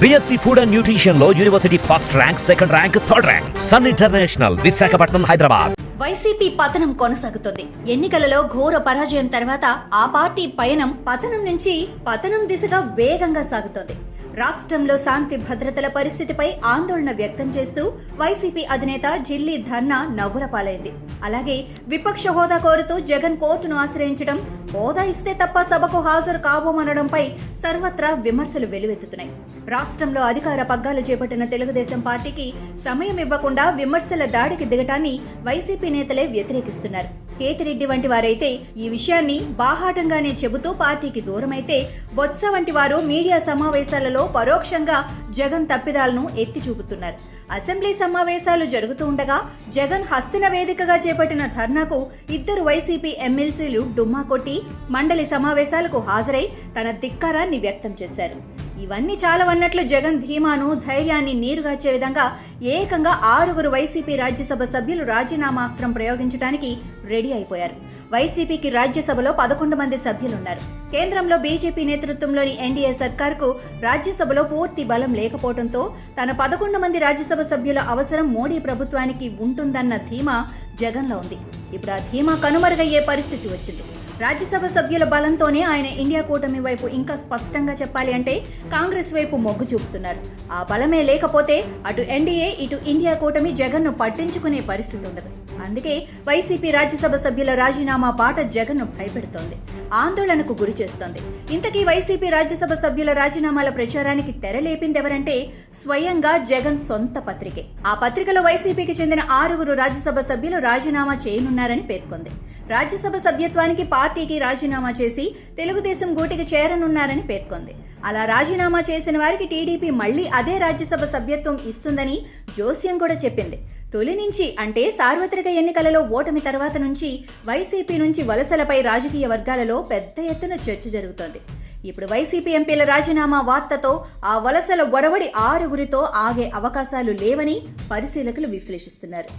BSc food and nutrition లో university first rank, second rank, third rank. Sun International, Visakhapatnam, Hyderabad. YCP పతనం కొనసాగుతోంది. ఎన్నికలలో ఘోర పరాజయం తర్వాత ఆ పార్టీ పతనం నుంచి పతనం దిశగా వేగంగా సాగుతోంది. రాష్ట్రంలో శాంతి భద్రతల పరిస్థితిపై ఆందోళన వ్యక్తం చేస్తూ వైసీపీ అధినేత ఢిల్లీ ధర్నా నవ్వుల పాలైంది. అలాగే విపక్ష హోదా కోరుతూ జగన్ కోర్టును ఆశ్రయించడం, హోదా ఇస్తే తప్ప సభకు హాజరు కాబోమనడంపై సర్వత్రా విమర్శలు వెల్లువెత్తుతున్నాయి. రాష్ట్రంలో అధికార పగ్గాలు చేపట్టిన తెలుగుదేశం పార్టీకి సమయం ఇవ్వకుండా విమర్శల దాడికి దిగటాన్ని వైసీపీ నేతలే వ్యతిరేకిస్తున్నారు. కేతిరెడ్డి వంటి వారైతే ఈ విషయాన్ని బాహాటంగానే చెబుతూ పార్టీకి దూరమైతే, బొత్స వంటి వారు మీడియా సమావేశాలలో పరోక్షంగా జగన్ తప్పిదాలను ఎత్తి చూపుతున్నారు. అసెంబ్లీ సమావేశాలు జరుగుతూ ఉండగా జగన్ హస్తిన వేదికగా చేపట్టిన ధర్నాకు ఇద్దరు వైసీపీ ఎమ్మెల్సీలు డుమ్మా కొట్టి మండలి సమావేశాలకు హాజరై తన ధిక్కారాన్ని వ్యక్తం చేశారు. ఇవన్నీ చాలవన్నట్లు జగన్ ధీమాను, ధైర్యాన్ని నీరుగార్చే విధంగా ఏకంగా 6 వైసీపీ రాజ్యసభ సభ్యులు రాజీనామాస్త్రం ప్రయోగించడానికి రెడీ అయిపోయారు. వైసీపీకి రాజ్యసభలో 11 మంది సభ్యులున్నారు. కేంద్రంలో బీజేపీ నేతృత్వంలోని ఎన్డీఏ సర్కార్కు రాజ్యసభలో పూర్తి బలం లేకపోవడంతో తన 11 మంది రాజ్యసభ సభ్యుల అవసరం మోడీ ప్రభుత్వానికి ఉంటుందన్న ధీమా జగన్లో ఉంది. ఇప్పుడు ఆ ధీమా కనుమరుగయ్యే పరిస్థితి వచ్చింది. రాజ్యసభ సభ్యుల బలంతోనే ఆయన ఇండియా కూటమి వైపు, ఇంకా స్పష్టంగా చెప్పాలి అంటే కాంగ్రెస్ వైపు మొగ్గు చూపుతున్నారు. ఆ బలమే లేకపోతే అటు ఎన్డీఏ, ఇటు ఇండియా కూటమి జగన్ను పట్టించుకునే పరిస్థితి ఉండదు. అందుకే వైసీపీ రాజ్యసభ సభ్యుల రాజీనామా బాట జగన్ను భయపెడుతోంది, ఆందోళనకు గురి చేస్తోంది. ఇంతకీ వైసీపీ రాజ్యసభ సభ్యుల రాజీనామాల ప్రచారానికి తెరలేపిందెవరంటే స్వయంగా జగన్ సొంత పత్రికే. ఆ పత్రికలో వైసీపీకి చెందిన 6 రాజ్యసభ సభ్యులు రాజీనామా చేయనున్నారని పేర్కొంది. రాజ్యసభ సభ్యత్వానికి పార్టీకి రాజీనామా చేసి తెలుగుదేశం గూటికి చేరనున్నారని పేర్కొంది. అలా రాజీనామా చేసిన వారికి టీడీపీ మళ్లీ అదే రాజ్యసభ సభ్యత్వం ఇస్తుందని జోస్యం కూడా చెప్పింది. తొలి నుంచి అంటే సార్వత్రిక ఎన్నికలలో ఓటమి తర్వాత నుంచి వైసీపీ నుంచి వలసలపై రాజకీయ వర్గాలలో పెద్ద ఎత్తున చర్చ జరుగుతోంది. ఇప్పుడు వైసీపీ ఎంపీల రాజీనామా వార్తతో ఆ వలసల ఒరవడి 6 ఆగే అవకాశాలు లేవని పరిశీలకులు విశ్లేషిస్తున్నారు.